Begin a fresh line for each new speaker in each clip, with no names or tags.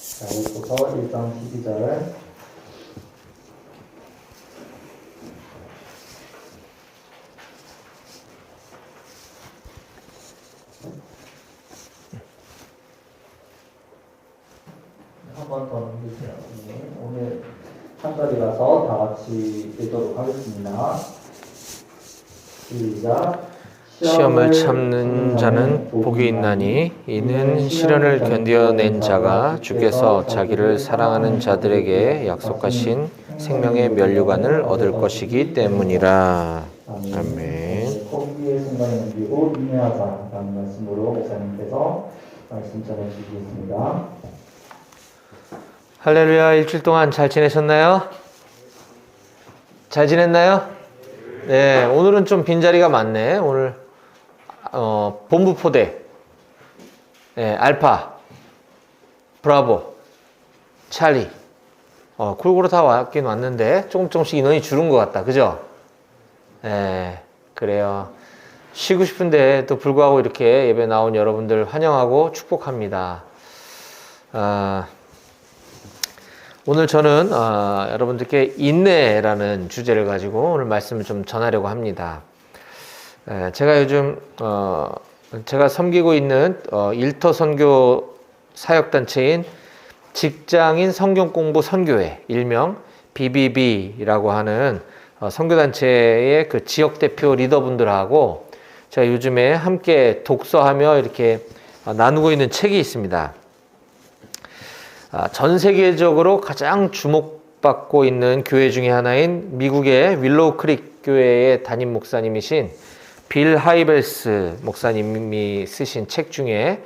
자, 읽고서 1장 12절. 한 번 더 넘기세요. 오늘 한 자리라서 다 같이 읽도록 하겠습니다. 시작.
시험을 참는 자는 복이 있나니 이는 시련을 견뎌낸 자가 주께서 자기를 사랑하는 자들에게 약속하신 생명의 면류관을 얻을 것이기 때문이라. 아멘.
포기의 순간을 넘기고 인내하자라는 말씀으로 목사님께서 말씀 전해 주시겠습니다.
할렐루야. 일주일 동안 잘 지내셨나요? 잘 지냈나요? 네, 오늘은 좀 빈자리가 많네. 오늘 본부 포대, 네, 알파, 브라보, 찰리, 골고루 다 왔긴 왔는데 조금씩 인원이 줄은 것 같다. 그죠? 네, 그래요. 쉬고 싶은데 또 불구하고 이렇게 예배 나온 여러분들 환영하고 축복합니다. 오늘 저는 여러분들께 인내라는 주제를 가지고 오늘 말씀을 좀 전하려고 합니다. 제가 요즘 제가 섬기고 있는 일터 선교 사역단체인 직장인 성경공부 선교회, 일명 BBB라고 하는 선교단체의 그 지역 대표 리더분들하고 제가 요즘에 함께 독서하며 이렇게 나누고 있는 책이 있습니다. 전 세계적으로 가장 주목받고 있는 교회 중에 하나인 미국의 윌로우 크릭 교회의 담임 목사님이신 빌 하이벨스 목사님이 쓰신 책 중에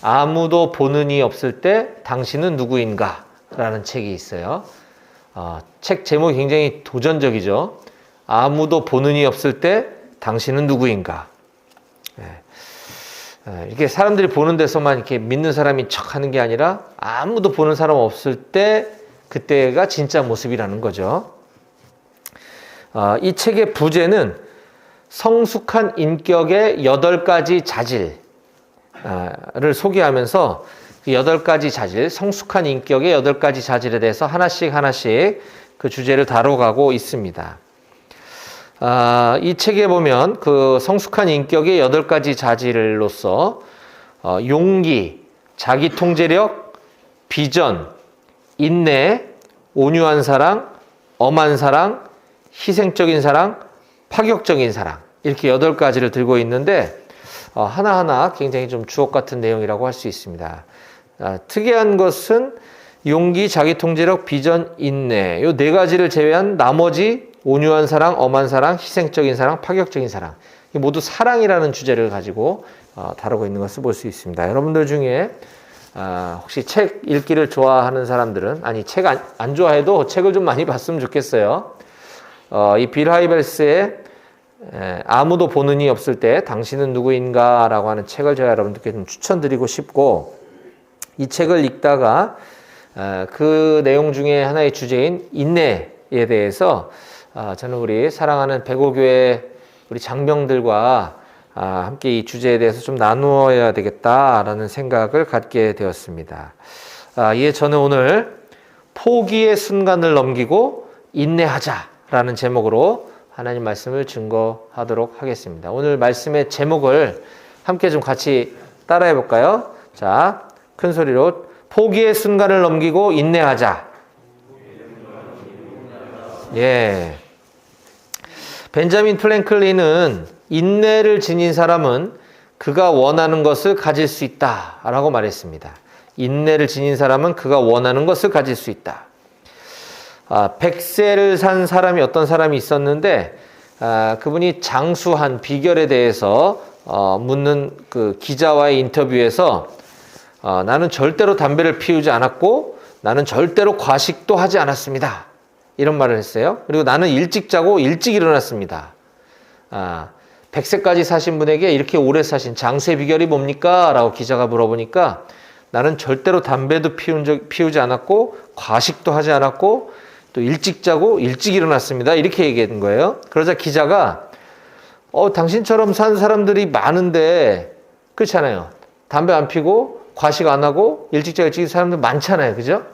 아무도 보는 이 없을 때 당신은 누구인가? 라는 책이 있어요. 책 제목이 굉장히 도전적이죠. 아무도 보는 이 없을 때 당신은 누구인가? 이렇게 사람들이 보는 데서만 이렇게 믿는 사람인 척 하는 게 아니라 아무도 보는 사람 없을 때 그때가 진짜 모습이라는 거죠. 이 책의 부제는 성숙한 인격의 8가지 자질을 소개하면서 그 8가지 자질, 성숙한 인격의 8가지 자질에 대해서 하나씩 그 주제를 다뤄가고 있습니다. 이 책에 보면 그 성숙한 인격의 8가지 자질로서 용기, 자기 통제력, 비전, 인내, 온유한 사랑, 엄한 사랑, 희생적인 사랑, 파격적인 사랑, 이렇게 8가지를 들고 있는데 하나하나 굉장히 좀 주옥 같은 내용이라고 할 수 있습니다. 특이한 것은 용기, 자기 통제력, 비전, 인내 이 4가지를 제외한 나머지 온유한 사랑, 엄한 사랑, 희생적인 사랑, 파격적인 사랑, 모두 사랑이라는 주제를 가지고 다루고 있는 것을 볼 수 있습니다. 여러분들 중에 혹시 책 읽기를 좋아하는 사람들은, 아니 책 안 좋아해도 책을 좀 많이 봤으면 좋겠어요. 이 빌 하이벨스의 아무도 보는 이 없을 때 당신은 누구인가 라고 하는 책을 제가 여러분들께 좀 추천드리고 싶고, 이 책을 읽다가 그 내용 중에 하나의 주제인 인내에 대해서 저는 우리 사랑하는 백오교회 우리 장병들과 함께 이 주제에 대해서 좀 나누어야 되겠다라는 생각을 갖게 되었습니다. 이에 저는 오늘 포기의 순간을 넘기고 인내하자라는 제목으로 하나님 말씀을 증거하도록 하겠습니다. 오늘 말씀의 제목을 함께 좀 같이 따라해 볼까요? 자, 큰 소리로 포기의 순간을 넘기고 인내하자. 예. 벤자민 프랭클린은 인내를 지닌 사람은 그가 원하는 것을 가질 수 있다 라고 말했습니다. 인내를 지닌 사람은 그가 원하는 것을 가질 수 있다. 100세를 산 사람이 어떤 사람이 있었는데 그분이 장수한 비결에 대해서 묻는 그 기자와의 인터뷰에서 나는 절대로 담배를 피우지 않았고 나는 절대로 과식도 하지 않았습니다. 이런 말을 했어요. 그리고 나는 일찍 자고 일찍 일어났습니다. 100세까지 사신 분에게 이렇게 오래 사신 장수의 비결이 뭡니까? 라고 기자가 물어보니까 나는 절대로 담배도 피우지 않았고 과식도 하지 않았고 또 일찍 자고 일찍 일어났습니다. 이렇게 얘기한 거예요. 그러자 기자가 당신처럼 산 사람들이 많은데 그렇잖아요. 담배 안 피고 과식 안 하고 일찍 사람들 많잖아요. 그죠?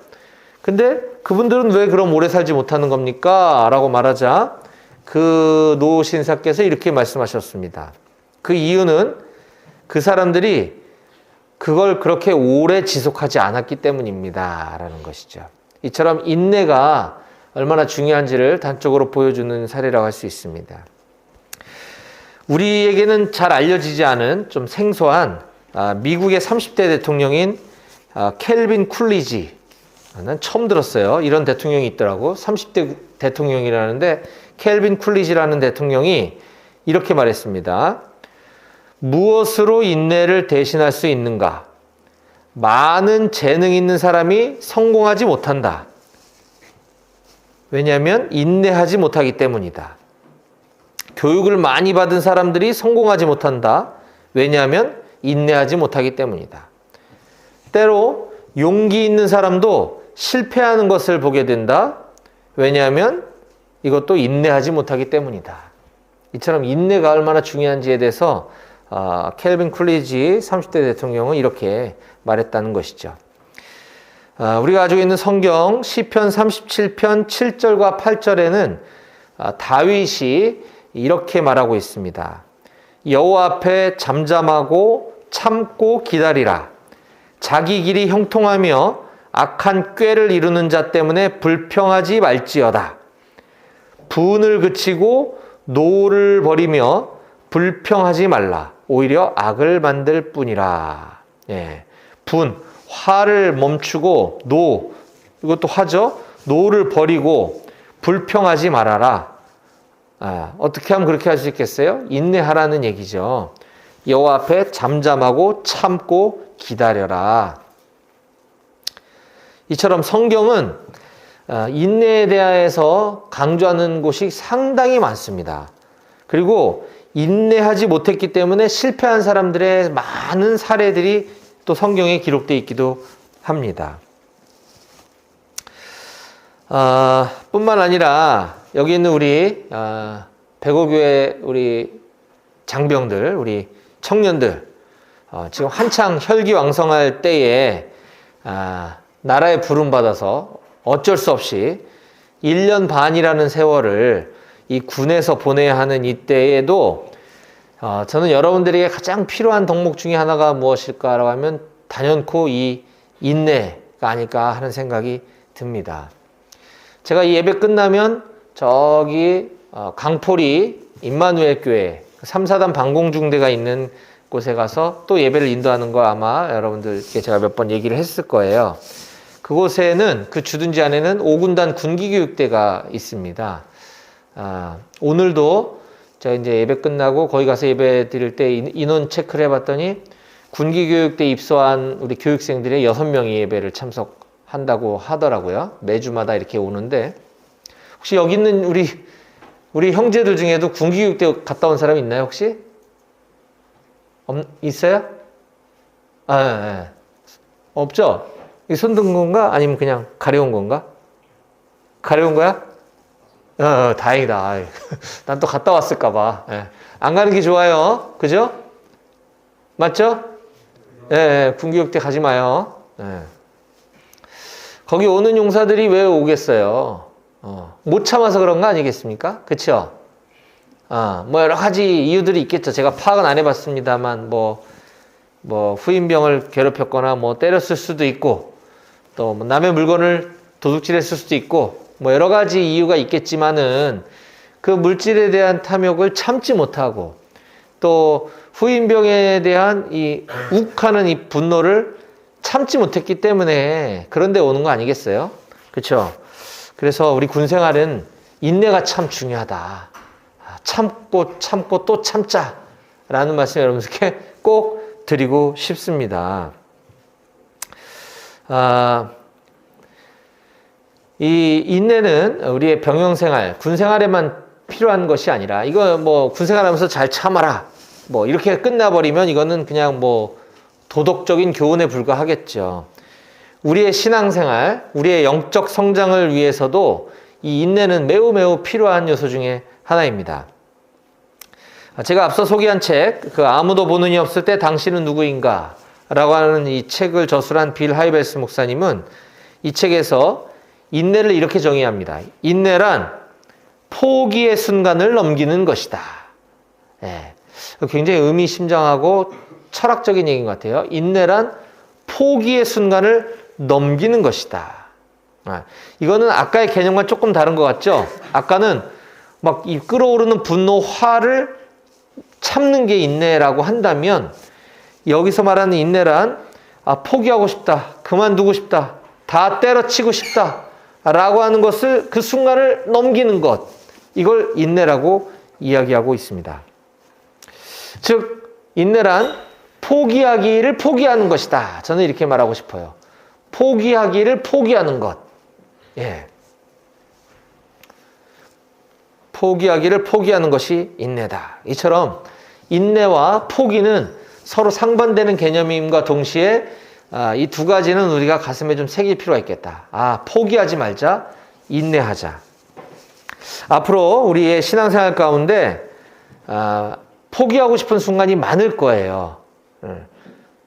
근데 그분들은 왜 그럼 오래 살지 못하는 겁니까? 라고 말하자 그 노신사께서 이렇게 말씀하셨습니다. 그 이유는 그 사람들이 그걸 그렇게 오래 지속하지 않았기 때문입니다. 라는 것이죠. 이처럼 인내가 얼마나 중요한지를 단적으로 보여주는 사례라고 할 수 있습니다. 우리에게는 잘 알려지지 않은 좀 생소한 미국의 30대 대통령인 켈빈 쿨리지. 난 처음 들었어요. 이런 대통령이 있더라고. 30대 대통령이라는데 켈빈 쿨리지라는 대통령이 이렇게 말했습니다. 무엇으로 인내를 대신할 수 있는가? 많은 재능 있는 사람이 성공하지 못한다. 왜냐하면 인내하지 못하기 때문이다. 교육을 많이 받은 사람들이 성공하지 못한다. 왜냐하면 인내하지 못하기 때문이다. 때로 용기 있는 사람도 실패하는 것을 보게 된다. 왜냐하면 이것도 인내하지 못하기 때문이다. 이처럼 인내가 얼마나 중요한지에 대해서 켈빈 쿨리지 30대 대통령은 이렇게 말했다는 것이죠. 우리가 가지고 있는 성경 시편 37편 7절과 8절에는 다윗이 이렇게 말하고 있습니다. 여호와 앞에 잠잠하고 참고 기다리라. 자기 길이 형통하며 악한 꾀를 이루는 자 때문에 불평하지 말지어다. 분을 그치고 노를 버리며 불평하지 말라. 오히려 악을 만들 뿐이라. 예. 분, 화를 멈추고 이것도 화죠. 노를 버리고 불평하지 말아라. 어떻게 하면 그렇게 할 수 있겠어요? 인내하라는 얘기죠. 여호와 앞에 잠잠하고 참고 기다려라. 이처럼 성경은 인내에 대해서 강조하는 곳이 상당히 많습니다. 그리고 인내하지 못했기 때문에 실패한 사람들의 많은 사례들이 또 성경에 기록되어 있기도 합니다. 뿐만 아니라 여기 있는 우리 백오교회 우리 장병들, 우리 청년들 지금 한창 혈기왕성할 때에 나라의 부름 받아서 어쩔 수 없이 1년 반이라는 세월을 이 군에서 보내야 하는 이때에도 저는 여러분들에게 가장 필요한 덕목 중에 하나가 무엇일까라고 하면 단연코 이 인내가 아닐까 하는 생각이 듭니다. 제가 이 예배 끝나면 저기 강포리 임마누엘 교회 3, 4단 방공중대가 있는 곳에 가서 또 예배를 인도하는 거 아마 여러분들께 제가 몇 번 얘기를 했을 거예요. 그곳에는 그 주둔지 안에는 5군단 군기교육대가 있습니다. 오늘도 제가 이제 예배 끝나고 거기 가서 예배 드릴 때 인원 체크를 해봤더니 군기교육대 입소한 우리 교육생들의 6명이 예배를 참석한다고 하더라고요. 매주마다 이렇게 오는데 혹시 여기 있는 우리 형제들 중에도 군기교육대 갔다 온 사람 있나요 혹시? 있어요? 네. 없죠? 손 든 건가? 아니면 그냥 가려운 건가? 가려운 거야? 다행이다. 난 또 갔다 왔을까봐. 예. 안 가는 게 좋아요. 그죠? 맞죠? 예, 군기육대 가지 마요. 예. 거기 오는 용사들이 왜 오겠어요? 못 참아서 그런 거 아니겠습니까? 그쵸? 뭐 여러 가지 이유들이 있겠죠. 제가 파악은 안 해봤습니다만, 뭐 후임병을 괴롭혔거나, 뭐 때렸을 수도 있고, 또 뭐 남의 물건을 도둑질했을 수도 있고, 뭐 여러 가지 이유가 있겠지만은 그 물질에 대한 탐욕을 참지 못하고 또 후임병에 대한 이 욱하는 이 분노를 참지 못했기 때문에 그런 데 오는 거 아니겠어요? 그렇죠? 그래서 우리 군 생활은 인내가 참 중요하다. 참고 또 참자라는 말씀 여러분께 꼭 드리고 싶습니다. 이 인내는 우리의 병영생활, 군생활에만 필요한 것이 아니라 이거 뭐 군생활하면서 잘 참아라 뭐 이렇게 끝나버리면 이거는 그냥 뭐 도덕적인 교훈에 불과하겠죠. 우리의 신앙생활, 우리의 영적 성장을 위해서도 이 인내는 매우 필요한 요소 중에 하나입니다. 제가 앞서 소개한 책, 그 아무도 보는 이 없을 때 당신은 누구인가 하는 이 책을 저술한 빌 하이벨스 목사님은 이 책에서 인내를 이렇게 정의합니다. 인내란 포기의 순간을 넘기는 것이다. 예, 굉장히 의미심장하고 철학적인 얘기인 것 같아요. 인내란 포기의 순간을 넘기는 것이다. 이거는 아까의 개념과 조금 다른 것 같죠? 아까는 막 이 끓어오르는 분노, 화를 참는 게 인내라고 한다면 여기서 말하는 인내란 포기하고 싶다, 그만두고 싶다, 다 때려치고 싶다 라고 하는 것을 그 순간을 넘기는 것, 이걸 인내라고 이야기하고 있습니다. 즉 인내란 포기하기를 포기하는 것이다. 저는 이렇게 말하고 싶어요. 포기하기를 포기하는 것. 예. 포기하기를 포기하는 것이 인내다. 이처럼 인내와 포기는 서로 상반되는 개념임과 동시에 이 두 가지는 우리가 가슴에 좀 새길 필요가 있겠다. 포기하지 말자, 인내하자. 앞으로 우리의 신앙생활 가운데 포기하고 싶은 순간이 많을 거예요.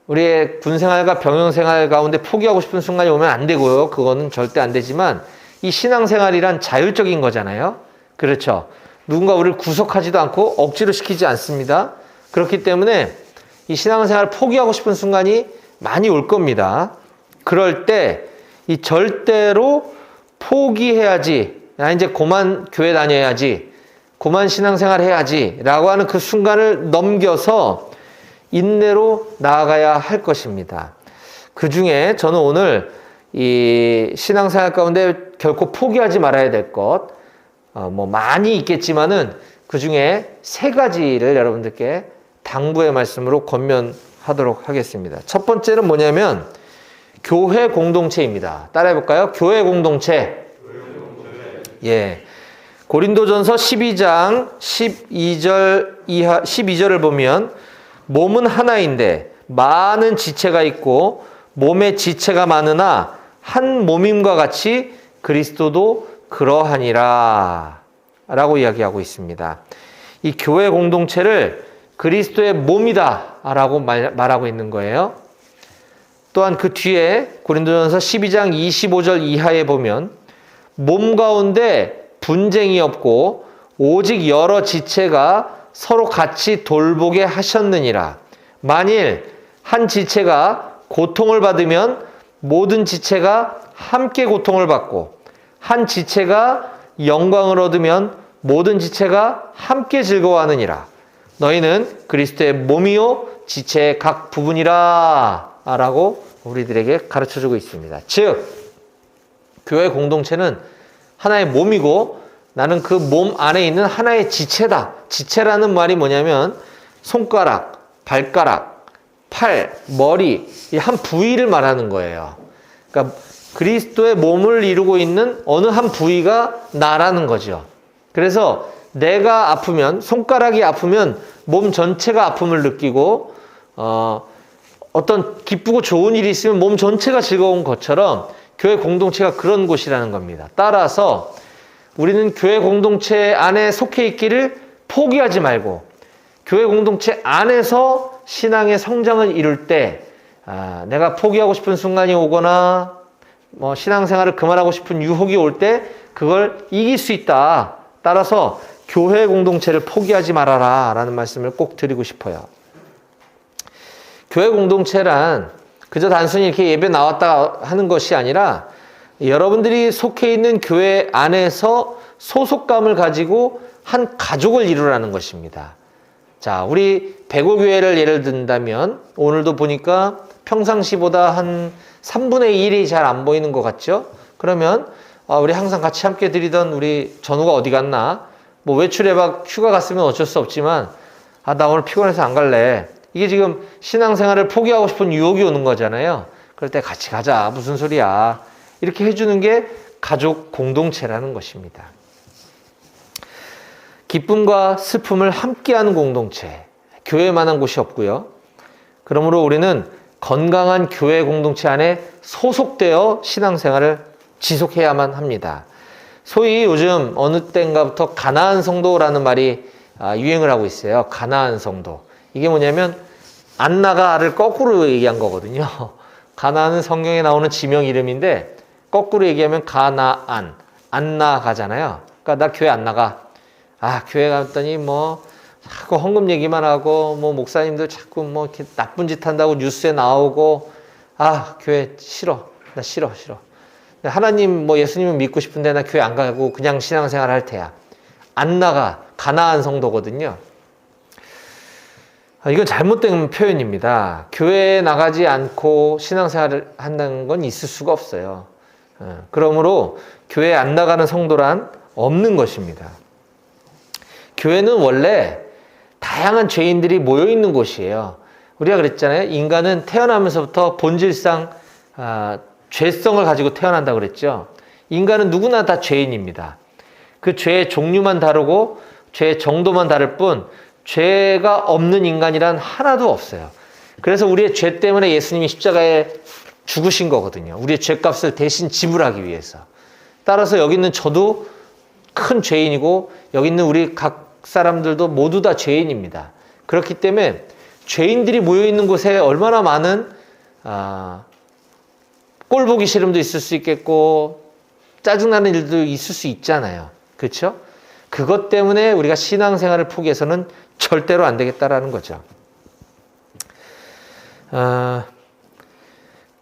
우리의 군생활과 병영생활 가운데 포기하고 싶은 순간이 오면 안 되고요. 그거는 절대 안 되지만 이 신앙생활이란 자율적인 거잖아요. 그렇죠. 누군가 우리를 구속하지도 않고 억지로 시키지 않습니다. 그렇기 때문에 이 신앙생활을 포기하고 싶은 순간이 많이 올 겁니다. 그럴 때 이 절대로 포기해야지, 이제 그만 교회 다녀야지, 그만 신앙생활 해야지 라고 하는 그 순간을 넘겨서 인내로 나아가야 할 것입니다. 그 중에 저는 오늘 이 신앙생활 가운데 결코 포기하지 말아야 될 것, 많이 있겠지만은 그 중에 3가지를 여러분들께 당부의 말씀으로 권면하도록 하겠습니다. 첫 번째는 뭐냐면 교회 공동체입니다. 따라해 볼까요? 교회 공동체. 예. 고린도전서 12장 12절을 보면 몸은 하나인데 많은 지체가 있고 몸에 지체가 많으나 한 몸임과 같이 그리스도도 그러하니라 라고 이야기하고 있습니다. 이 교회 공동체를 그리스도의 몸이다 라고 말하고 있는 거예요. 또한 그 뒤에 고린도전서 12장 25절 이하에 보면 몸 가운데 분쟁이 없고 오직 여러 지체가 서로 같이 돌보게 하셨느니라. 만일 한 지체가 고통을 받으면 모든 지체가 함께 고통을 받고 한 지체가 영광을 얻으면 모든 지체가 함께 즐거워하느니라. 너희는 그리스도의 몸이요 지체의 각 부분이라 라고 우리들에게 가르쳐주고 있습니다. 즉 교회 공동체는 하나의 몸이고 나는 그 몸 안에 있는 하나의 지체다. 지체라는 말이 뭐냐면 손가락, 발가락, 팔, 머리 이 한 부위를 말하는 거예요. 그러니까 그리스도의 몸을 이루고 있는 어느 한 부위가 나라는 거죠. 그래서 내가 아프면, 손가락이 아프면 몸 전체가 아픔을 느끼고 어떤 기쁘고 좋은 일이 있으면 몸 전체가 즐거운 것처럼 교회 공동체가 그런 곳이라는 겁니다. 따라서 우리는 교회 공동체 안에 속해 있기를 포기하지 말고 교회 공동체 안에서 신앙의 성장을 이룰 때 내가 포기하고 싶은 순간이 오거나 신앙생활을 그만하고 싶은 유혹이 올 때 그걸 이길 수 있다. 따라서 교회 공동체를 포기하지 말아라 라는 말씀을 꼭 드리고 싶어요. 교회 공동체란 그저 단순히 이렇게 예배 나왔다 하는 것이 아니라 여러분들이 속해 있는 교회 안에서 소속감을 가지고 한 가족을 이루라는 것입니다. 자, 우리 배고교회를 예를 든다면 오늘도 보니까 평상시보다 한 3분의 1이 잘 안 보이는 것 같죠? 그러면 우리 항상 같이 함께 드리던 우리 전우가 어디 갔나? 외출에 막 휴가 갔으면 어쩔 수 없지만 나 오늘 피곤해서 안 갈래. 이게 지금 신앙생활을 포기하고 싶은 유혹이 오는 거잖아요. 그럴 때 같이 가자. 무슨 소리야. 이렇게 해주는 게 가족 공동체라는 것입니다. 기쁨과 슬픔을 함께하는 공동체. 교회만한 곳이 없고요. 그러므로 우리는 건강한 교회 공동체 안에 소속되어 신앙생활을 지속해야만 합니다. 소위 요즘 어느 때인가부터 가나안 성도라는 말이 유행을 하고 있어요. 가나안 성도. 이게 뭐냐면 안나가를 거꾸로 얘기한 거거든요. 가나안은 성경에 나오는 지명 이름인데 거꾸로 얘기하면 가나안, 안나가잖아요. 그러니까 나 교회 안 나가. 아, 교회 갔더니 뭐 자꾸 헌금 얘기만 하고 뭐 목사님들 자꾸 뭐 이렇게 나쁜 짓 한다고 뉴스에 나오고, 아, 교회 싫어. 나 싫어. 하나님 뭐 예수님을 믿고 싶은데 나 교회 안 가고 그냥 신앙생활 할 테야. 안나가 가나안 성도거든요. 이건 잘못된 표현입니다. 교회에 나가지 않고 신앙생활을 한다는 건 있을 수가 없어요. 그러므로 교회에 안 나가는 성도란 없는 것입니다. 교회는 원래 다양한 죄인들이 모여 있는 곳이에요. 우리가 그랬잖아요. 인간은 태어나면서부터 본질상 죄성을 가지고 태어난다고 그랬죠. 인간은 누구나 다 죄인입니다. 그 죄의 종류만 다르고 죄의 정도만 다를 뿐 죄가 없는 인간이란 하나도 없어요. 그래서 우리의 죄 때문에 예수님이 십자가에 죽으신 거거든요. 우리의 죄값을 대신 지불하기 위해서. 따라서 여기 있는 저도 큰 죄인이고 여기 있는 우리 각 사람들도 모두 다 죄인입니다. 그렇기 때문에 죄인들이 모여있는 곳에 얼마나 많은 꼴 보기 싫음도 있을 수 있겠고 짜증나는 일도 있을 수 있잖아요. 그렇죠? 그것 때문에 우리가 신앙생활을 포기해서는 절대로 안 되겠다라는 거죠.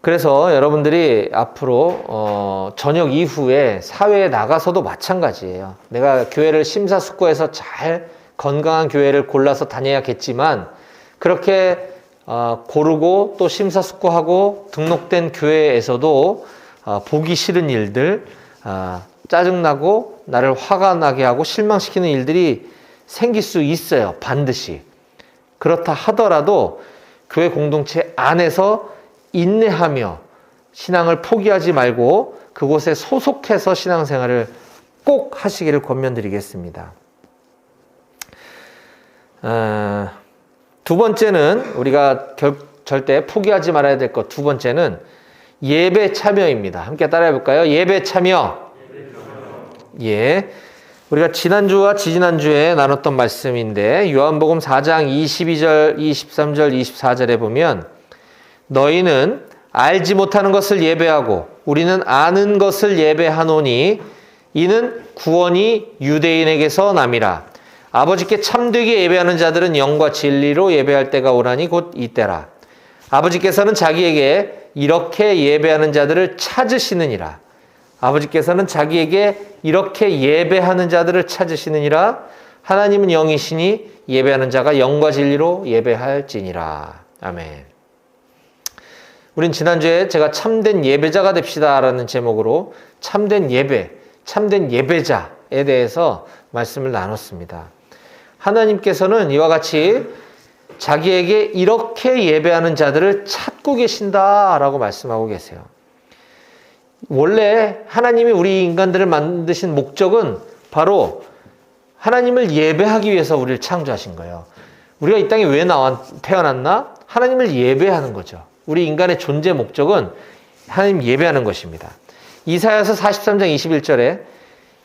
그래서 여러분들이 앞으로 저녁 이후에 사회에 나가서도 마찬가지예요. 내가 교회를 심사숙고해서 잘 건강한 교회를 골라서 다녀야겠지만 그렇게 고르고 또 심사숙고하고 등록된 교회에서도 보기 싫은 일들, 짜증나고 나를 화가 나게 하고 실망시키는 일들이 생길 수 있어요. 반드시. 그렇다 하더라도 교회 공동체 안에서 인내하며 신앙을 포기하지 말고 그곳에 소속해서 신앙생활을 꼭 하시기를 권면드리겠습니다. 두 번째는 우리가 절대 포기하지 말아야 될 것, 두 번째는 예배 참여입니다. 함께 따라해 볼까요? 예배 참여. 예. 우리가 지난주와 지지난주에 나눴던 말씀인데 요한복음 4장 22절, 23절, 24절에 보면 너희는 알지 못하는 것을 예배하고 우리는 아는 것을 예배하노니 이는 구원이 유대인에게서 남이라. 아버지께 참되게 예배하는 자들은 영과 진리로 예배할 때가 오라니 곧 이때라. 아버지께서는 자기에게 이렇게 예배하는 자들을 찾으시느니라. 아버지께서는 자기에게 이렇게 예배하는 자들을 찾으시느니라. 하나님은 영이시니 예배하는 자가 영과 진리로 예배할지니라. 아멘. 우린 지난주에 제가 참된 예배자가 됩시다라는 제목으로 참된 예배, 참된 예배자에 대해서 말씀을 나눴습니다. 하나님께서는 이와 같이 자기에게 이렇게 예배하는 자들을 찾고 계신다라고 말씀하고 계세요. 원래 하나님이 우리 인간들을 만드신 목적은 바로 하나님을 예배하기 위해서 우리를 창조하신 거예요. 우리가 이 땅에 왜 태어났나? 하나님을 예배하는 거죠. 우리 인간의 존재 목적은 하나님 예배하는 것입니다. 이사야서 43장 21절에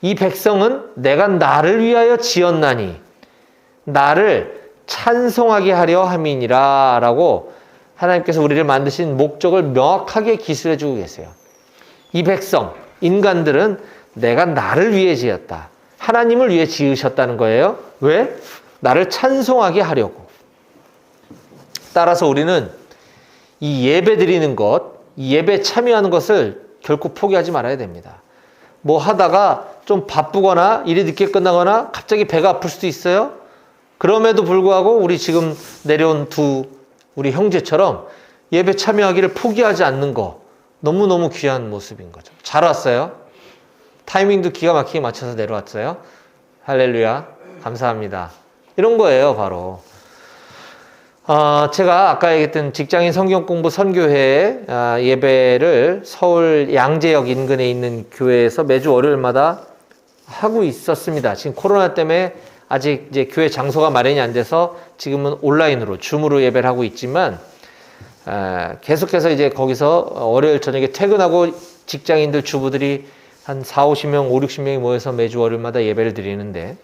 이 백성은 내가 나를 위하여 지었나니 나를 찬송하게 하려 함이니라 라고 하나님께서 우리를 만드신 목적을 명확하게 기술해 주고 계세요. 이 백성, 인간들은 내가 나를 위해 지었다. 하나님을 위해 지으셨다는 거예요. 왜? 나를 찬송하게 하려고. 따라서 우리는 이 예배 드리는 것, 이 예배 참여하는 것을 결코 포기하지 말아야 됩니다. 뭐 하다가 좀 바쁘거나 일이 늦게 끝나거나 갑자기 배가 아플 수도 있어요. 그럼에도 불구하고 우리 지금 내려온 우리 형제처럼 예배 참여하기를 포기하지 않는 거 너무너무 귀한 모습인 거죠. 잘 왔어요. 타이밍도 기가 막히게 맞춰서 내려왔어요. 할렐루야. 감사합니다. 이런 거예요, 바로. 제가 아까 얘기했던 직장인 성경공부 선교회 예배를 서울 양재역 인근에 있는 교회에서 매주 월요일마다 하고 있었습니다. 지금 코로나 때문에 아직 이제 교회 장소가 마련이 안 돼서 지금은 온라인으로, 줌으로 예배를 하고 있지만, 계속해서 이제 거기서 월요일 저녁에 퇴근하고 직장인들 주부들이 한 4, 50명, 5, 60명이 모여서 매주 월요일마다 예배를 드리는데,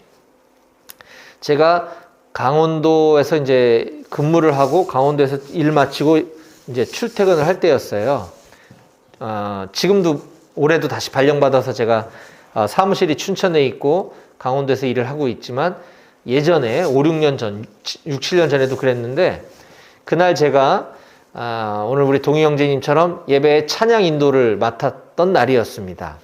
제가 강원도에서 이제 근무를 하고 강원도에서 일 마치고 이제 출퇴근을 할 때였어요. 지금도 올해도 다시 발령받아서 제가 사무실이 춘천에 있고 강원도에서 일을 하고 있지만 예전에 5, 6년 전, 6, 7년 전에도 그랬는데 그날 제가 오늘 우리 동희 형제님처럼 예배의 찬양 인도를 맡았던 날이었습니다.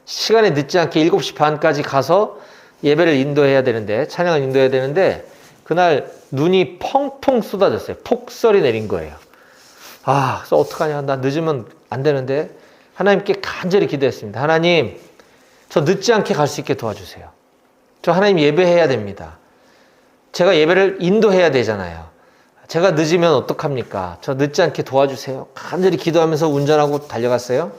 시간에 늦지 않게 7시 반까지 가서 예배를 인도해야 되는데 찬양을 인도해야 되는데 그날 눈이 펑펑 쏟아졌어요. 폭설이 내린 거예요. 그래서 어떡하냐. 나 늦으면 안 되는데 하나님께 간절히 기도했습니다. 하나님, 저 늦지 않게 갈 수 있게 도와주세요. 저 하나님 예배해야 됩니다. 제가 예배를 인도해야 되잖아요. 제가 늦으면 어떡합니까? 저 늦지 않게 도와주세요. 간절히 기도하면서 운전하고 달려갔어요.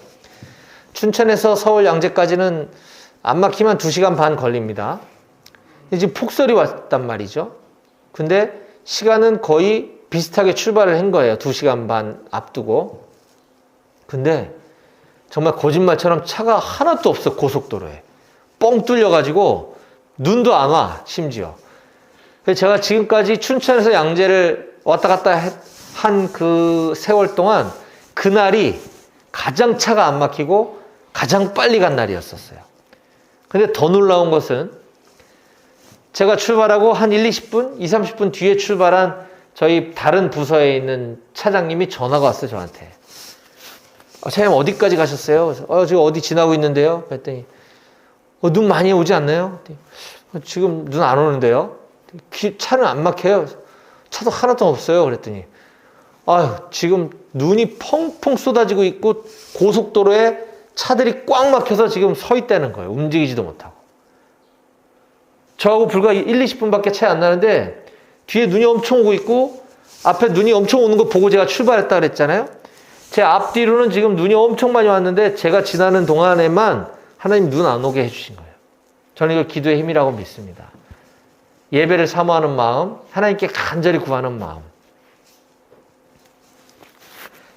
춘천에서 서울 양재까지는 안 막히면 2시간 반 걸립니다. 지금 폭설이 왔단 말이죠. 근데 시간은 거의 비슷하게 출발을 한 거예요. 2시간 반 앞두고. 근데 정말 거짓말처럼 차가 하나도 없어, 고속도로에. 뻥 뚫려가지고 눈도 안 와, 심지어. 그래서 제가 지금까지 춘천에서 양재를 왔다 갔다 한 그 세월 동안 그날이 가장 차가 안 막히고 가장 빨리 간 날이었었어요. 근데 더 놀라운 것은 제가 출발하고 한 1, 20분, 20, 30분 뒤에 출발한 저희 다른 부서에 있는 차장님이 전화가 왔어요, 저한테. 차장님 어디까지 가셨어요? 그래서 지금 어디 지나고 있는데요? 그랬더니 눈 많이 오지 않나요? 지금 눈 안 오는데요? 차는 안 막혀요. 차도 하나도 없어요. 그랬더니 지금 눈이 펑펑 쏟아지고 있고 고속도로에 차들이 꽉 막혀서 지금 서 있다는 거예요. 움직이지도 못하고. 저하고 불과 1, 20분밖에 차이 안 나는데 뒤에 눈이 엄청 오고 있고 앞에 눈이 엄청 오는 거 보고 제가 출발했다 그랬잖아요. 제 앞뒤로는 지금 눈이 엄청 많이 왔는데 제가 지나는 동안에만 하나님 눈 안 오게 해주신 거예요. 저는 이걸 기도의 힘이라고 믿습니다. 예배를 사모하는 마음, 하나님께 간절히 구하는 마음.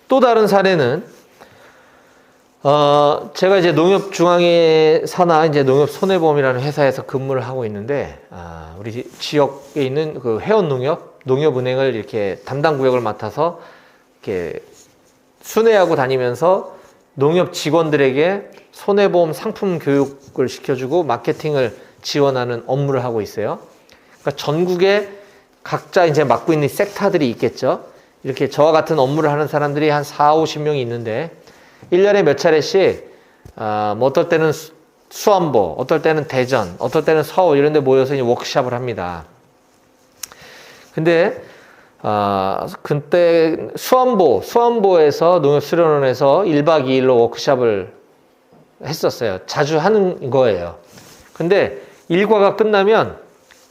또 다른 사례는 제가 이제 농협중앙회 사나 이제 농협손해보험이라는 회사에서 근무를 하고 있는데 우리 지역에 있는 그 회원농협, 농협은행을 이렇게 담당 구역을 맡아서 이렇게 순회하고 다니면서 농협 직원들에게 손해보험 상품 교육을 시켜주고 마케팅을 지원하는 업무를 하고 있어요. 그러니까 전국에 각자 이제 맡고 있는 섹터들이 있겠죠. 이렇게 저와 같은 업무를 하는 사람들이 한 4, 50명이 있는데 1년에 몇 차례씩 뭐 어떨 때는 수원보, 어떨 때는 대전, 어떨 때는 서울 이런 데 모여서 이제 워크숍을 합니다. 근데 그때 수원보에서 농협수련원에서 1박 2일로 워크숍을 했었어요. 자주 하는 거예요. 근데 일과가 끝나면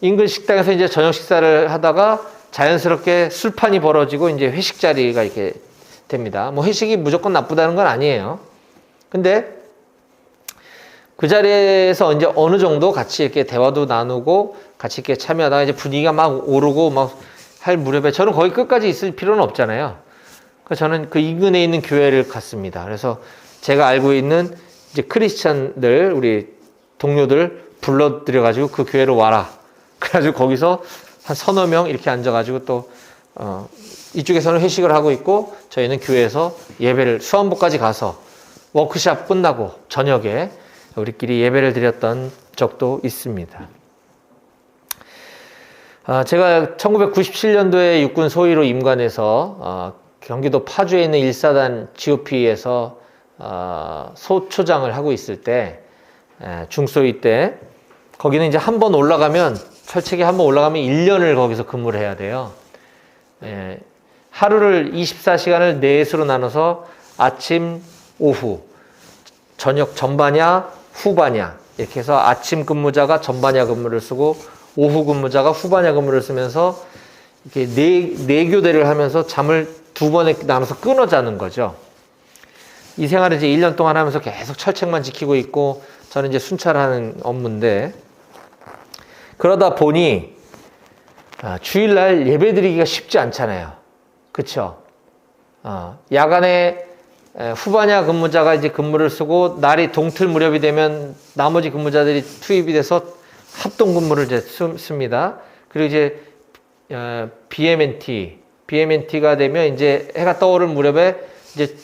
인근 식당에서 이제 저녁 식사를 하다가 자연스럽게 술판이 벌어지고 이제 회식 자리가 이렇게 됩니다. 뭐 회식이 무조건 나쁘다는 건 아니에요. 근데 그 자리에서 이제 어느 정도 같이 이렇게 대화도 나누고 같이 이렇게 참여하다가 이제 분위기가 막 오르고 막 할 무렵에 저는 거기 끝까지 있을 필요는 없잖아요. 그래서 저는 그 인근에 있는 교회를 갔습니다. 그래서 제가 알고 있는 이제 크리스찬들, 우리 동료들 불러들여가지고 그 교회로 와라. 그래가지고 거기서 한 서너 명 이렇게 앉아가지고 또, 이쪽에서는 회식을 하고 있고 저희는 교회에서 예배를 수원보까지 가서 워크숍 끝나고 저녁에 우리끼리 예배를 드렸던 적도 있습니다. 제가 1997년도에 육군 소위로 임관해서 경기도 파주에 있는 1사단 GOP에서 소초장을 하고 있을 때 중소위 때 거기는 이제 한 번 올라가면 철책에 한 번 올라가면 1년을 거기서 근무를 해야 돼요. 하루를 24시간을 넷으로 나눠서 아침, 오후, 저녁 전반야, 후반야 이렇게 해서 아침 근무자가 전반야 근무를 쓰고 오후 근무자가 후반야 근무를 쓰면서 이렇게 네 교대를 하면서 잠을 2번에 나눠서 끊어 자는 거죠. 이 생활을 이제 1년 동안 하면서 계속 철책만 지키고 있고 저는 이제 순찰하는 업무인데 그러다 보니 주일날 예배 드리기가 쉽지 않잖아요. 그쵸? 야간에 후반야 근무자가 이제 근무를 쓰고 날이 동틀 무렵이 되면 나머지 근무자들이 투입이 돼서 합동 근무를 이제 씁니다. 그리고 이제 BMNT가 되면 이제 해가 떠오를 무렵에 이제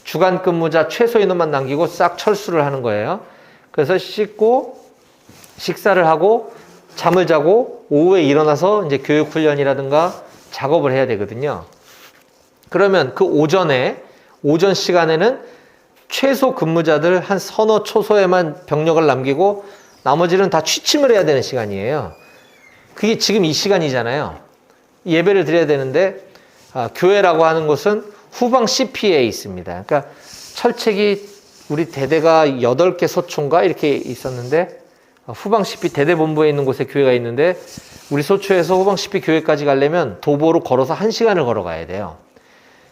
주간 근무자 최소 인원만 남기고 싹 철수를 하는 거예요. 그래서 씻고 식사를 하고 잠을 자고 오후에 일어나서 이제 교육 훈련이라든가 작업을 해야 되거든요. 그러면 그 오전 시간에는 최소 근무자들 한 서너 초소에만 병력을 남기고 나머지는 다 취침을 해야 되는 시간이에요. 그게 지금 이 시간이잖아요. 예배를 드려야 되는데 교회라고 하는 곳은 후방 CP에 있습니다. 그러니까 철책이 우리 대대가 8개 소초인가 이렇게 있었는데 후방 CP 대대 본부에 있는 곳에 교회가 있는데 우리 소초에서 후방 CP 교회까지 가려면 도보로 걸어서 1시간을 걸어가야 돼요.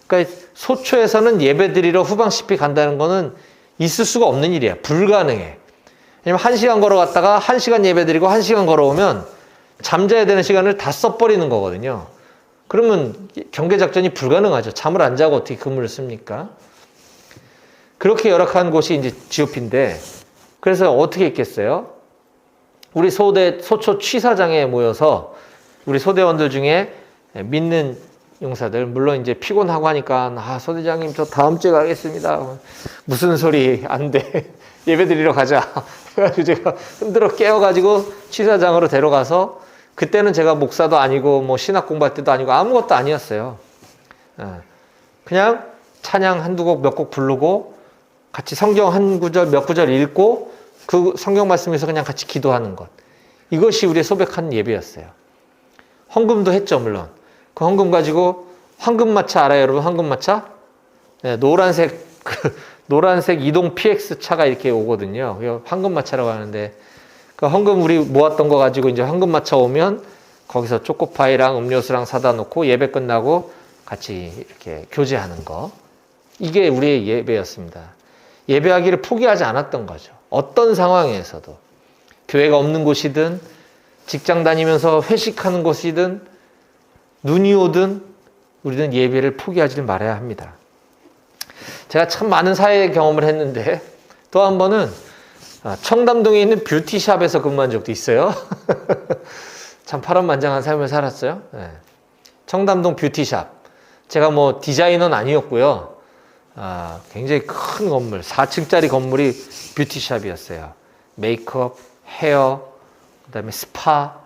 그러니까 소초에서는 예배 드리러 후방 CP 간다는 거는 있을 수가 없는 일이야. 불가능해. 왜냐면 1시간 걸어갔다가 1시간 예배 드리고 1시간 걸어오면 잠자야 되는 시간을 다 써버리는 거거든요. 그러면 경계작전이 불가능하죠. 잠을 안 자고 어떻게 근무를 씁니까? 그렇게 열악한 곳이 이제 GOP인데, 그래서 어떻게 했겠어요? 우리 소초 취사장에 모여서 우리 소대원들 중에 믿는 용사들, 물론 이제 피곤하고 하니까, 소대장님 저 다음 주에 가겠습니다. 무슨 소리, 안 돼. 예배 드리러 가자. 그래가지고 제가 흔들어 깨워가지고 취사장으로 데려가서, 그때는 제가 목사도 아니고 뭐 신학 공부할 때도 아니고 아무것도 아니었어요. 그냥 찬양 한두 곡 몇 곡 부르고 같이 성경 한 구절 몇 구절 읽고 그 성경 말씀에서 그냥 같이 기도하는 것. 이것이 우리의 소백한 예배였어요. 헌금도 했죠, 물론. 그 헌금 가지고 황금마차 알아요, 여러분? 황금마차? 네, 노란색 이동 PX 차가 이렇게 오거든요. 황금마차라고 하는데, 그 헌금 우리 모았던 거 가지고 이제 황금마차 오면 거기서 초코파이랑 음료수랑 사다 놓고 예배 끝나고 같이 이렇게 교제하는 거. 이게 우리의 예배였습니다. 예배하기를 포기하지 않았던 거죠. 어떤 상황에서도. 교회가 없는 곳이든 직장 다니면서 회식하는 곳이든 눈이 오든 우리는 예배를 포기하지 말아야 합니다. 제가 참 많은 사회 경험을 했는데 또 한 번은 청담동에 있는 뷰티샵에서 근무한 적도 있어요. 참 파란만장한 삶을 살았어요. 네. 청담동 뷰티샵. 제가 뭐 디자이너는 아니었고요. 굉장히 큰 건물, 4층짜리 건물이 뷰티샵이었어요. 메이크업, 헤어, 그다음에 스파,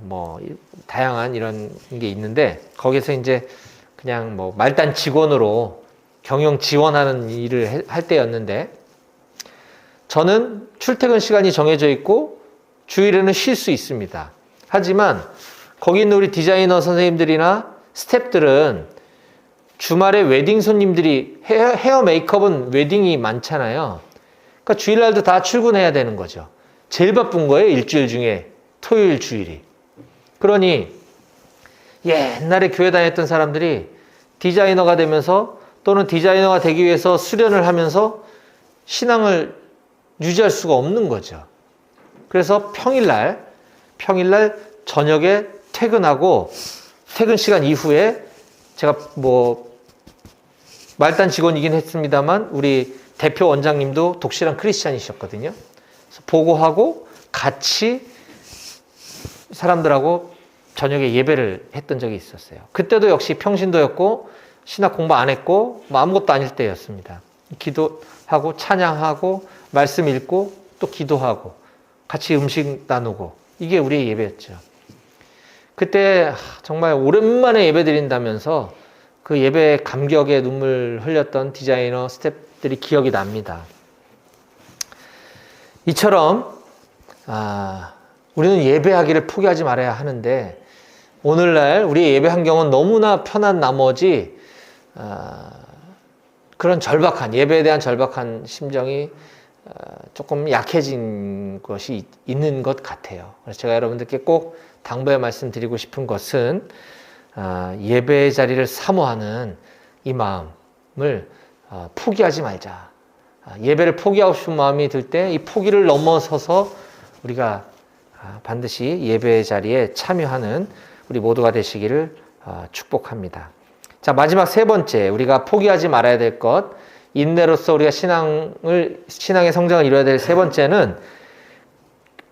뭐 다양한 이런 게 있는데 거기서 이제 그냥 뭐 말단 직원으로 경영 지원하는 일을 할 때였는데 저는 출퇴근 시간이 정해져 있고 주일에는 쉴 수 있습니다. 하지만 거기 있는 우리 디자이너 선생님들이나 스태프들은 주말에 웨딩 손님들이 헤어 메이크업은 웨딩이 많잖아요. 그러니까 주일날도 다 출근해야 되는 거죠. 제일 바쁜 거예요, 일주일 중에. 토요일 주일이. 그러니 옛날에 교회 다녔던 사람들이 디자이너가 되면서 또는 디자이너가 되기 위해서 수련을 하면서 신앙을 유지할 수가 없는 거죠. 그래서 평일날 저녁에 퇴근하고 퇴근 시간 이후에 제가 뭐 말단 직원이긴 했습니다만 우리 대표 원장님도 독실한 크리스찬이셨거든요. 그래서 보고하고 같이 사람들하고 저녁에 예배를 했던 적이 있었어요. 그때도 역시 평신도였고 신학 공부 안 했고 뭐 아무것도 아닐 때였습니다. 기도하고 찬양하고 말씀 읽고 또 기도하고 같이 음식 나누고 이게 우리의 예배였죠. 그때 정말 오랜만에 예배 드린다면서 그 예배 감격에 눈물 흘렸던 디자이너 스태프들이 기억이 납니다. 이처럼 우리는 예배하기를 포기하지 말아야 하는데 오늘날 우리의 예배 환경은 너무나 편한 나머지 그런 절박한 예배에 대한 절박한 심정이 조금 약해진 것이 있는 것 같아요. 그래서 제가 여러분들께 꼭 당부의 말씀드리고 싶은 것은 예배의 자리를 사모하는 이 마음을 포기하지 말자. 예배를 포기하고 싶은 마음이 들 때 이 포기를 넘어서서 우리가 반드시 예배의 자리에 참여하는 우리 모두가 되시기를 축복합니다. 자, 마지막 세 번째, 우리가 포기하지 말아야 될 것, 인내로서 우리가 신앙의 성장을 이루어야 될 세 번째는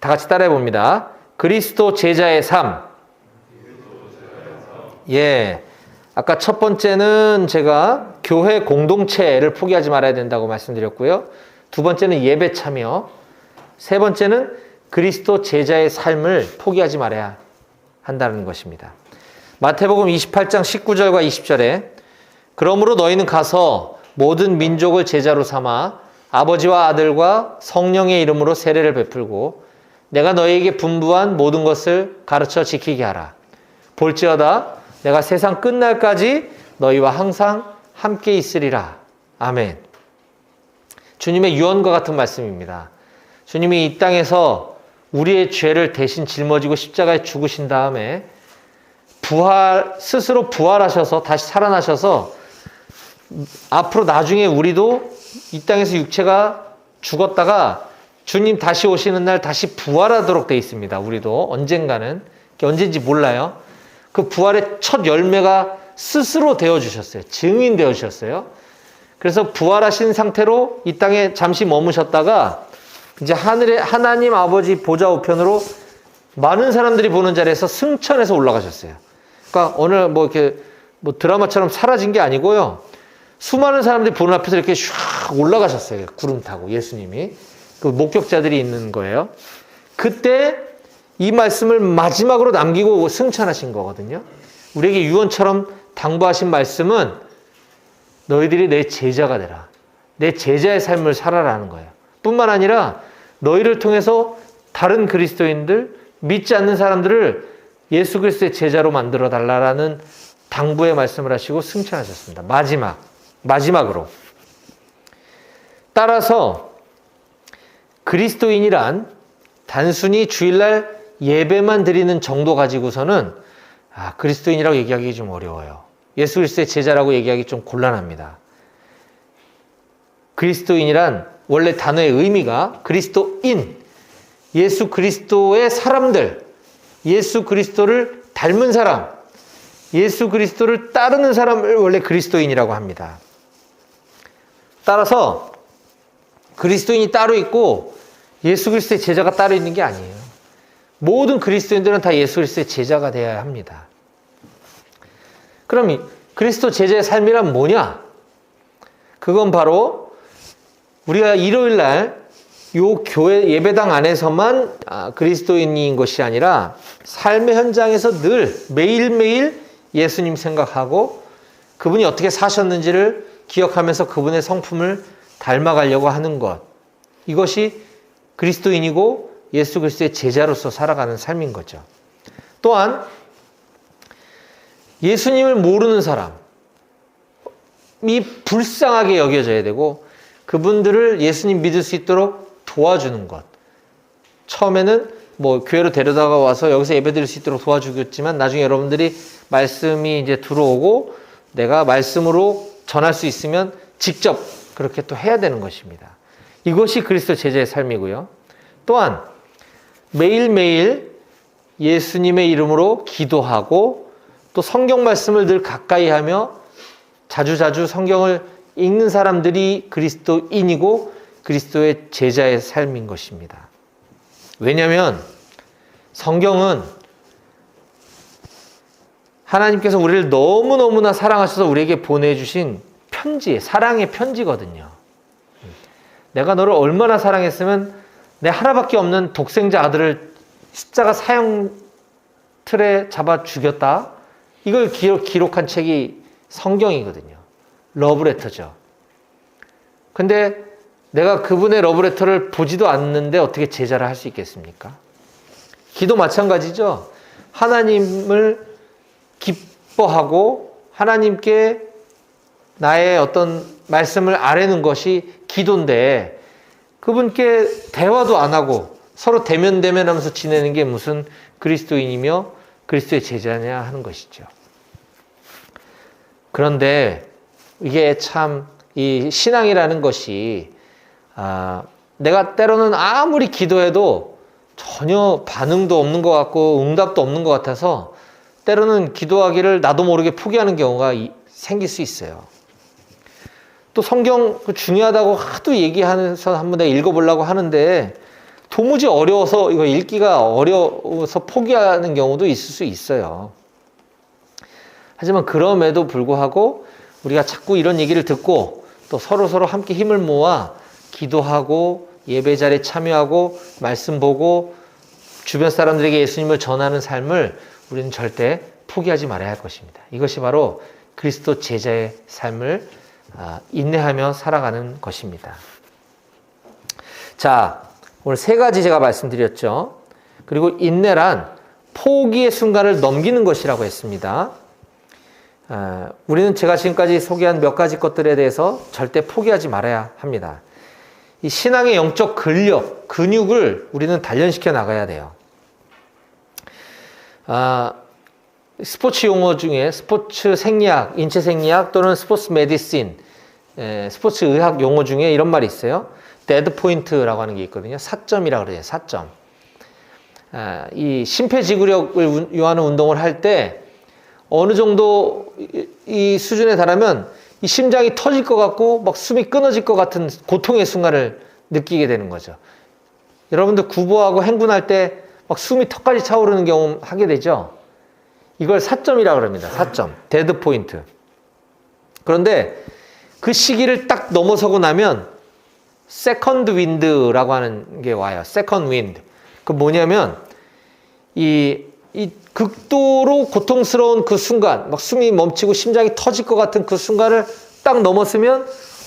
다 같이 따라해 봅니다. 그리스도 제자의 삶. 예. 아까 첫 번째는 제가 교회 공동체를 포기하지 말아야 된다고 말씀드렸고요. 두 번째는 예배 참여. 세 번째는 그리스도 제자의 삶을 포기하지 말아야 한다는 것입니다. 마태복음 28장 19절과 20절에 그러므로 너희는 가서 모든 민족을 제자로 삼아 아버지와 아들과 성령의 이름으로 세례를 베풀고 내가 너희에게 분부한 모든 것을 가르쳐 지키게 하라. 볼지어다 내가 세상 끝날까지 너희와 항상 함께 있으리라. 아멘. 주님의 유언과 같은 말씀입니다. 주님이 이 땅에서 우리의 죄를 대신 짊어지고 십자가에 죽으신 다음에 스스로 부활하셔서 다시 살아나셔서 앞으로 나중에 우리도 이 땅에서 육체가 죽었다가 주님 다시 오시는 날 다시 부활하도록 되어 있습니다. 우리도 언젠가는, 언제인지 몰라요. 그 부활의 첫 열매가 스스로 되어주셨어요. 증인 되어주셨어요. 그래서 부활하신 상태로 이 땅에 잠시 머무셨다가 이제 하늘에 하나님 아버지 보좌 우편으로 많은 사람들이 보는 자리에서 승천해서 올라가셨어요. 그러니까 오늘 이렇게 드라마처럼 사라진 게 아니고요. 수많은 사람들이 보는 앞에서 이렇게 슉 올라가셨어요. 구름 타고 예수님이. 그 목격자들이 있는 거예요. 그때 이 말씀을 마지막으로 남기고 승천하신 거거든요. 우리에게 유언처럼 당부하신 말씀은 너희들이 내 제자가 되라. 내 제자의 삶을 살아라는 거예요. 뿐만 아니라 너희를 통해서 다른 그리스도인들, 믿지 않는 사람들을 예수 그리스도의 제자로 만들어 달라라는 당부의 말씀을 하시고 승천하셨습니다. 마지막으로. 따라서 그리스도인이란 단순히 주일날 예배만 드리는 정도 가지고서는 그리스도인이라고 얘기하기 좀 어려워요. 예수 그리스도의 제자라고 얘기하기 좀 곤란합니다. 그리스도인이란 원래 단어의 의미가 그리스도인, 예수 그리스도의 사람들, 예수 그리스도를 닮은 사람, 예수 그리스도를 따르는 사람을 원래 그리스도인이라고 합니다. 따라서 그리스도인이 따로 있고 예수 그리스도의 제자가 따로 있는 게 아니에요. 모든 그리스도인들은 다 예수 그리스도의 제자가 되어야 합니다. 그럼 이 그리스도 제자의 삶이란 뭐냐? 그건 바로 우리가 일요일 날 요 교회 예배당 안에서만 그리스도인인 것이 아니라 삶의 현장에서 늘 매일매일 예수님 생각하고 그분이 어떻게 사셨는지를 기억하면서 그분의 성품을 닮아가려고 하는 것. 이것이 그리스도인이고 예수 그리스도의 제자로서 살아가는 삶인 거죠. 또한 예수님을 모르는 사람이 불쌍하게 여겨져야 되고 그분들을 예수님 믿을 수 있도록 도와주는 것. 처음에는 교회로 데려다가 와서 여기서 예배드릴 수 있도록 도와주겠지만 나중에 여러분들이 말씀이 이제 들어오고 내가 말씀으로 전할 수 있으면 직접 그렇게 또 해야 되는 것입니다. 이것이 그리스도 제자의 삶이고요. 또한 매일매일 예수님의 이름으로 기도하고 또 성경 말씀을 늘 가까이 하며 자주자주 성경을 읽는 사람들이 그리스도인이고 그리스도의 제자의 삶인 것입니다. 왜냐하면 성경은 하나님께서 우리를 너무너무나 사랑하셔서 우리에게 보내주신 편지, 사랑의 편지거든요. 내가 너를 얼마나 사랑했으면 내 하나밖에 없는 독생자 아들을 십자가 사형 틀에 잡아 죽였다. 이걸 기록한 책이 성경이거든요. 러브레터죠. 근데 내가 그분의 러브레터를 보지도 않는데 어떻게 제자를 할 수 있겠습니까? 기도 마찬가지죠. 하나님을 기뻐하고 하나님께 나의 어떤 말씀을 아뢰는 것이 기도인데 그분께 대화도 안 하고 서로 대면하면서 지내는 게 무슨 그리스도인이며 그리스도의 제자냐 하는 것이죠. 그런데 이게 참 이 신앙이라는 것이 내가 때로는 아무리 기도해도 전혀 반응도 없는 것 같고 응답도 없는 것 같아서 때로는 기도하기를 나도 모르게 포기하는 경우가 생길 수 있어요. 또 성경 중요하다고 하도 얘기하면서 한번 내가 읽어보려고 하는데 도무지 어려워서 이거 읽기가 어려워서 포기하는 경우도 있을 수 있어요. 하지만 그럼에도 불구하고 우리가 자꾸 이런 얘기를 듣고 또 서로 함께 힘을 모아 기도하고 예배 자리에 참여하고 말씀 보고 주변 사람들에게 예수님을 전하는 삶을 우리는 절대 포기하지 말아야 할 것입니다. 이것이 바로 그리스도 제자의 삶을 인내하며 살아가는 것입니다. 자, 오늘 세 가지 제가 말씀드렸죠. 그리고 인내란 포기의 순간을 넘기는 것이라고 했습니다. 우리는 제가 지금까지 소개한 몇 가지 것들에 대해서 절대 포기하지 말아야 합니다. 이 신앙의 영적 근력, 근육을 우리는 단련시켜 나가야 돼요. 스포츠 용어 중에 스포츠 생리학, 인체 생리학 또는 스포츠 메디신, 스포츠 의학 용어 중에 이런 말이 있어요. 데드 포인트라고 하는 게 있거든요. 사점이라고 그래요. 사점. 이 심폐지구력을 요하는 운동을 할 때 어느 정도 이 수준에 달하면 이 심장이 터질 것 같고 막 숨이 끊어질 것 같은 고통의 순간을 느끼게 되는 거죠. 여러분들 구보하고 행군할 때 막 숨이 턱까지 차오르는 경험 하게 되죠. 이걸 사점이라고 합니다. 사점. 데드 포인트. 그런데 그 시기를 딱 넘어서고 나면 세컨드 윈드라고 하는 게 와요. 세컨드 윈드. 그 뭐냐면 이 극도로 고통스러운 그 순간, 막 숨이 멈추고 심장이 터질 것 같은 그 순간을 딱 넘었으면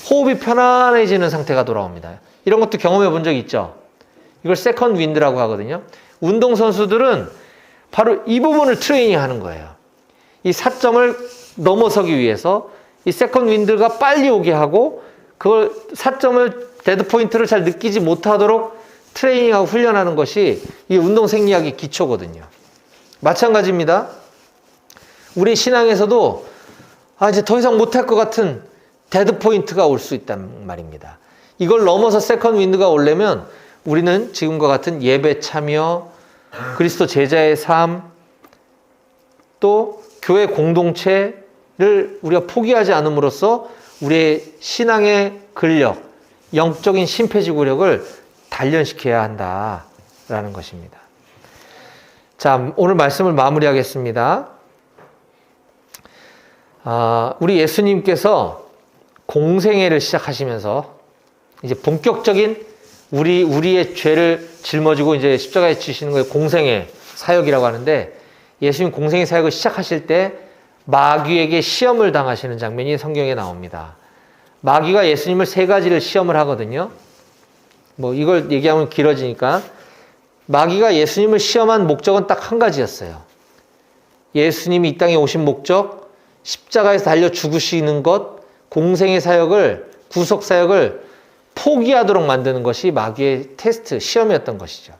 호흡이 편안해지는 상태가 돌아옵니다. 이런 것도 경험해 본 적 있죠? 이걸 세컨드 윈드라고 하거든요. 운동선수들은 바로 이 부분을 트레이닝 하는 거예요. 이 사점을 넘어서기 위해서 이 세컨드 윈드가 빨리 오게 하고 그걸 사점을 데드 포인트를 잘 느끼지 못하도록 트레이닝하고 훈련하는 것이 이 운동 생리학의 기초거든요. 마찬가지입니다. 우리 신앙에서도 이제 더 이상 못할 것 같은 데드 포인트가 올 수 있단 말입니다. 이걸 넘어서 세컨드 윈드가 오려면 우리는 지금과 같은 예배 참여, 그리스도 제자의 삶, 또 교회 공동체를 우리가 포기하지 않음으로써 우리의 신앙의 근력, 영적인 심폐지구력을 단련시켜야 한다라는 것입니다. 자, 오늘 말씀을 마무리하겠습니다. 우리 예수님께서 공생애를 시작하시면서 이제 본격적인 우리의 죄를 짊어지고 이제 십자가에 지시는 거예요. 공생애 사역이라고 하는데 예수님 공생애 사역을 시작하실 때 마귀에게 시험을 당하시는 장면이 성경에 나옵니다. 마귀가 예수님을 세 가지를 시험을 하거든요. 뭐 이걸 얘기하면 길어지니까 마귀가 예수님을 시험한 목적은 딱 한 가지였어요. 예수님이 이 땅에 오신 목적, 십자가에서 달려 죽으시는 것, 공생의 사역을, 구속 사역을 포기하도록 만드는 것이 마귀의 테스트, 시험이었던 것이죠.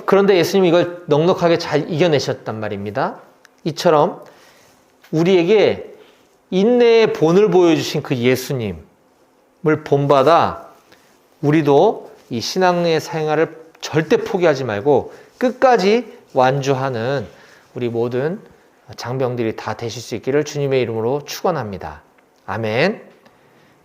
그런데 예수님이 이걸 넉넉하게 잘 이겨내셨단 말입니다. 이처럼 우리에게 인내의 본을 보여주신 그 예수님을 본받아 우리도 이 신앙의 생활을 절대 포기하지 말고 끝까지 완주하는 우리 모든 장병들이 다 되실 수 있기를 주님의 이름으로 축원합니다. 아멘.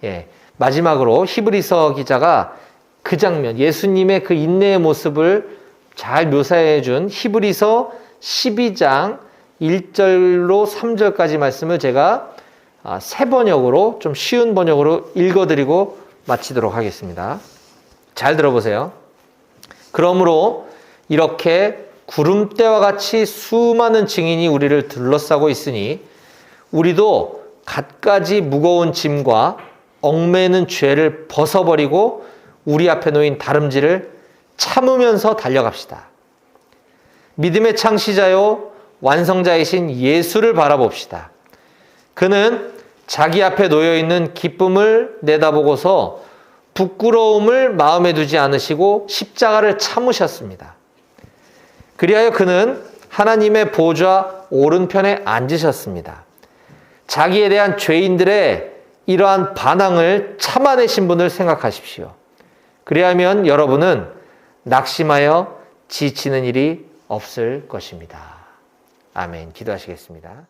예, 마지막으로 히브리서 기자가 그 장면, 예수님의 그 인내의 모습을 잘 묘사해 준 히브리서 12장 1절로 3절까지 말씀을 제가 새 번역으로, 좀 쉬운 번역으로 읽어드리고 마치도록 하겠습니다. 잘 들어보세요. 그러므로 이렇게 구름대와 같이 수많은 증인이 우리를 둘러싸고 있으니 우리도 갖가지 무거운 짐과 얽매는 죄를 벗어버리고 우리 앞에 놓인 다름질을 참으면서 달려갑시다. 믿음의 창시자요 완성자이신 예수를 바라봅시다. 그는 자기 앞에 놓여있는 기쁨을 내다보고서 부끄러움을 마음에 두지 않으시고 십자가를 참으셨습니다. 그리하여 그는 하나님의 보좌 오른편에 앉으셨습니다. 자기에 대한 죄인들의 이러한 반항을 참아내신 분을 생각하십시오. 그리하면 여러분은 낙심하여 지치는 일이 없을 것입니다. 아멘. 기도하시겠습니다.